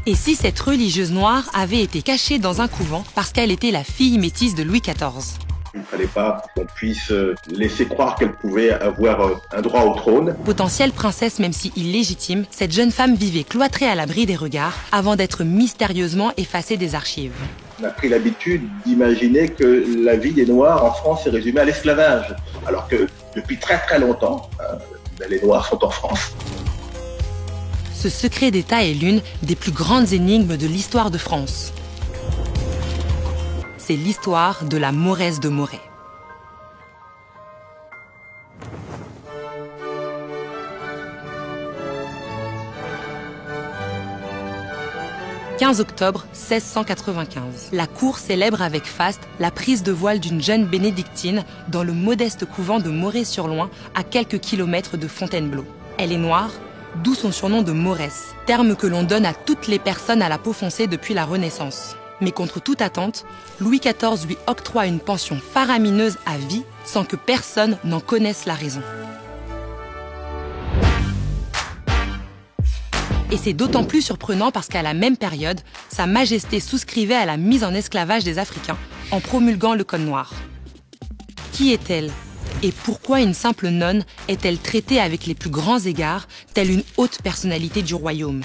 Et si cette religieuse noire avait été cachée dans un couvent parce qu'elle était la fille métisse de Louis XIV? Il ne fallait pas qu'on puisse laisser croire qu'elle pouvait avoir un droit au trône. Potentielle princesse même si illégitime, cette jeune femme vivait cloîtrée à l'abri des regards avant d'être mystérieusement effacée des archives. On a pris l'habitude d'imaginer que la vie des Noirs en France est résumée à l'esclavage, alors que depuis très très longtemps, les Noirs sont en France. Ce secret d'État est l'une des plus grandes énigmes de l'histoire de France. C'est l'histoire de la Mauresse de Moret. « 15 octobre 1695. La cour célèbre avec faste la prise de voile d'une jeune bénédictine dans le modeste couvent de Moret-sur-Loing, à quelques kilomètres de Fontainebleau. Elle est noire, d'où son surnom de Mauresse, terme que l'on donne à toutes les personnes à la peau foncée depuis la Renaissance. Mais contre toute attente, Louis XIV lui octroie une pension faramineuse à vie sans que personne n'en connaisse la raison. Et c'est d'autant plus surprenant parce qu'à la même période, Sa Majesté souscrivait à la mise en esclavage des Africains en promulguant le Code noir. Qui est-elle? Et pourquoi une simple nonne est-elle traitée avec les plus grands égards, telle une haute personnalité du royaume?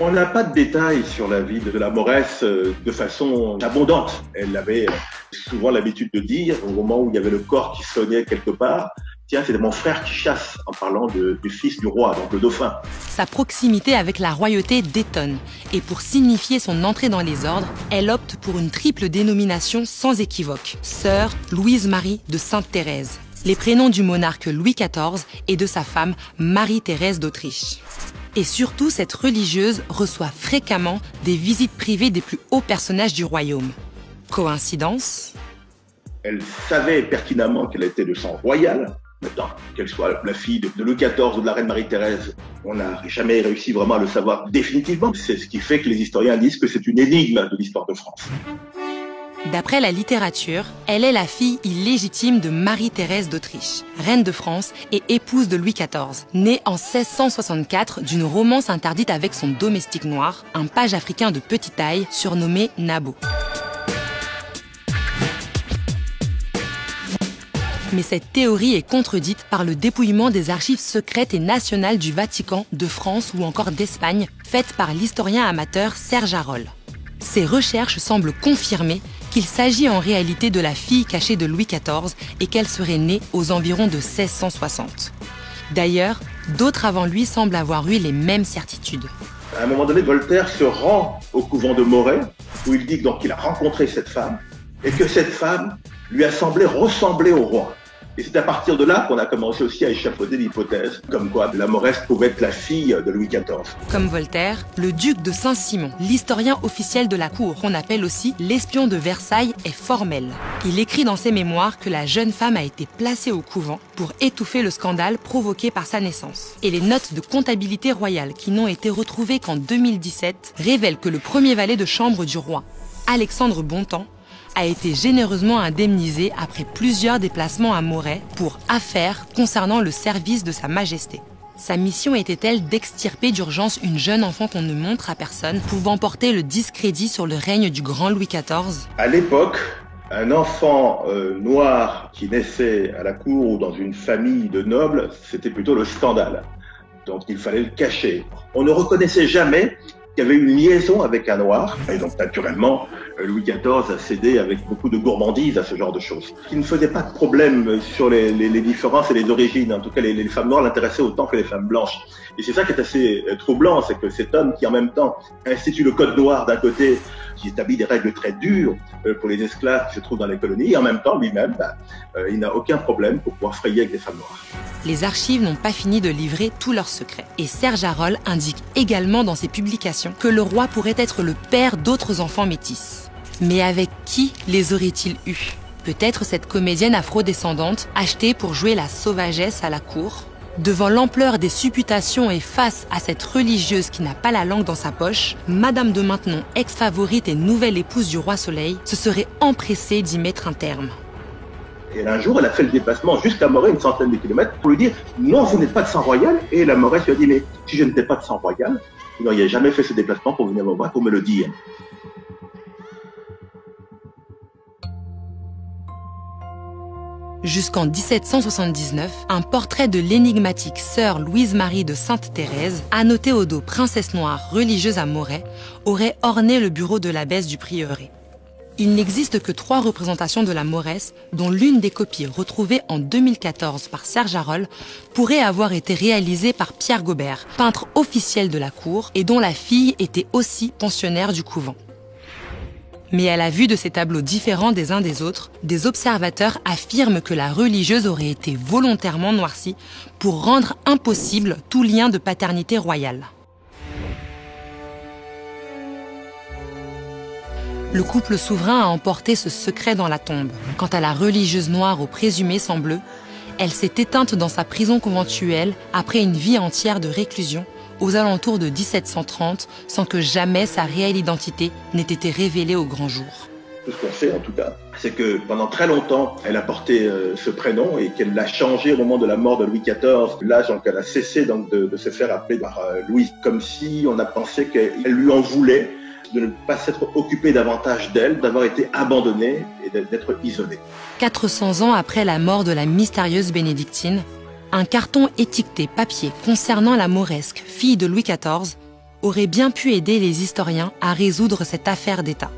On n'a pas de détails sur la vie de la Mauresse de façon abondante. Elle avait souvent l'habitude de dire, au moment où il y avait le corps qui sonnait quelque part, « Tiens, c'est mon frère qui chasse », en parlant du fils du roi, donc le dauphin. Sa proximité avec la royauté détonne. Et pour signifier son entrée dans les ordres, elle opte pour une triple dénomination sans équivoque. Sœur Louise-Marie de Sainte-Thérèse. Les prénoms du monarque Louis XIV et de sa femme Marie-Thérèse d'Autriche. Et surtout, cette religieuse reçoit fréquemment des visites privées des plus hauts personnages du royaume. Coïncidence? Elle savait pertinemment qu'elle était de sang royal. Maintenant, qu'elle soit la fille de Louis XIV ou de la reine Marie-Thérèse, on n'a jamais réussi vraiment à le savoir définitivement. C'est ce qui fait que les historiens disent que c'est une énigme de l'histoire de France. D'après la littérature, elle est la fille illégitime de Marie-Thérèse d'Autriche, reine de France et épouse de Louis XIV, née en 1664 d'une romance interdite avec son domestique noir, un page africain de petite taille surnommé Nabo. Mais cette théorie est contredite par le dépouillement des archives secrètes et nationales du Vatican, de France ou encore d'Espagne, faites par l'historien amateur Serge Harold. Ces recherches semblent confirmer qu'il s'agit en réalité de la fille cachée de Louis XIV et qu'elle serait née aux environs de 1660. D'ailleurs, d'autres avant lui semblent avoir eu les mêmes certitudes. À un moment donné, Voltaire se rend au couvent de Moret, où il dit donc qu'il a rencontré cette femme, et que cette femme lui a semblé ressembler au roi. Et c'est à partir de là qu'on a commencé aussi à échafauder l'hypothèse, comme quoi la Mauresse pouvait être la fille de Louis XIV. Comme Voltaire, le duc de Saint-Simon, l'historien officiel de la cour, qu'on appelle aussi l'espion de Versailles, est formel. Il écrit dans ses mémoires que la jeune femme a été placée au couvent pour étouffer le scandale provoqué par sa naissance. Et les notes de comptabilité royale qui n'ont été retrouvées qu'en 2017 révèlent que le premier valet de chambre du roi, Alexandre Bontemps, a été généreusement indemnisé après plusieurs déplacements à Moret pour affaires concernant le service de Sa Majesté. Sa mission était-elle d'extirper d'urgence une jeune enfant qu'on ne montre à personne, pouvant porter le discrédit sur le règne du grand Louis XIV? À l'époque, un enfant noir qui naissait à la cour ou dans une famille de nobles, c'était plutôt le scandale. Donc il fallait le cacher. On ne reconnaissait jamais qu'il y avait une liaison avec un noir. Et donc naturellement, Louis XIV a cédé avec beaucoup de gourmandise à ce genre de choses. Il ne faisait pas de problème sur les différences et les origines. En tout cas, les femmes noires l'intéressaient autant que les femmes blanches. Et c'est ça qui est assez troublant, c'est que cet homme qui en même temps institue le code noir d'un côté, qui établit des règles très dures pour les esclaves qui se trouvent dans les colonies, et en même temps, lui-même, il n'a aucun problème pour pouvoir frayer avec des femmes noires. Les archives n'ont pas fini de livrer tous leurs secrets. Et Serge Harold indique également dans ses publications que le roi pourrait être le père d'autres enfants métis. Mais avec qui les aurait-il eus? Peut-être cette comédienne afro-descendante achetée pour jouer la sauvagesse à la cour? Devant l'ampleur des supputations et face à cette religieuse qui n'a pas la langue dans sa poche, Madame de Maintenon, ex-favorite et nouvelle épouse du roi Soleil, se serait empressée d'y mettre un terme. Et un jour, elle a fait le déplacement jusqu'à Moret, une centaine de kilomètres, pour lui dire « Non, vous n'êtes pas de sang royal ». Et la Mauresse lui a dit « Mais si je n'étais pas de sang royal, vous n'auriez jamais fait ce déplacement pour venir me voir, pour me le dire. Jusqu'en 1779, un portrait de l'énigmatique sœur Louise-Marie de Sainte-Thérèse, annoté au dos princesse noire religieuse à Moret, aurait orné le bureau de l'abbesse du prieuré. Il n'existe que 3 représentations de la Mauresse, dont l'une des copies retrouvées en 2014 par Serge Harold pourrait avoir été réalisée par Pierre Gobert, peintre officiel de la cour et dont la fille était aussi pensionnaire du couvent. Mais à la vue de ces tableaux différents des uns des autres, des observateurs affirment que la religieuse aurait été volontairement noircie pour rendre impossible tout lien de paternité royale. Le couple souverain a emporté ce secret dans la tombe. Quant à la religieuse noire au présumé sang bleu, elle s'est éteinte dans sa prison conventuelle après une vie entière de réclusion aux alentours de 1730, sans que jamais sa réelle identité n'ait été révélée au grand jour. Tout ce qu'on sait en tout cas, c'est que pendant très longtemps, elle a porté ce prénom et qu'elle l'a changé au moment de la mort de Louis XIV. Là, donc, elle a cessé donc, de se faire appeler par Louis, comme si on a pensé qu'elle lui en voulait de ne pas s'être occupé davantage d'elle, d'avoir été abandonnée et d'être isolée. 400 ans après la mort de la mystérieuse bénédictine, un carton étiqueté papier concernant la Mauresque, fille de Louis XIV, aurait bien pu aider les historiens à résoudre cette affaire d'État.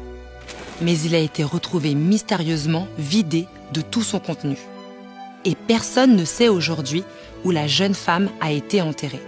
Mais il a été retrouvé mystérieusement vidé de tout son contenu. Et personne ne sait aujourd'hui où la jeune femme a été enterrée.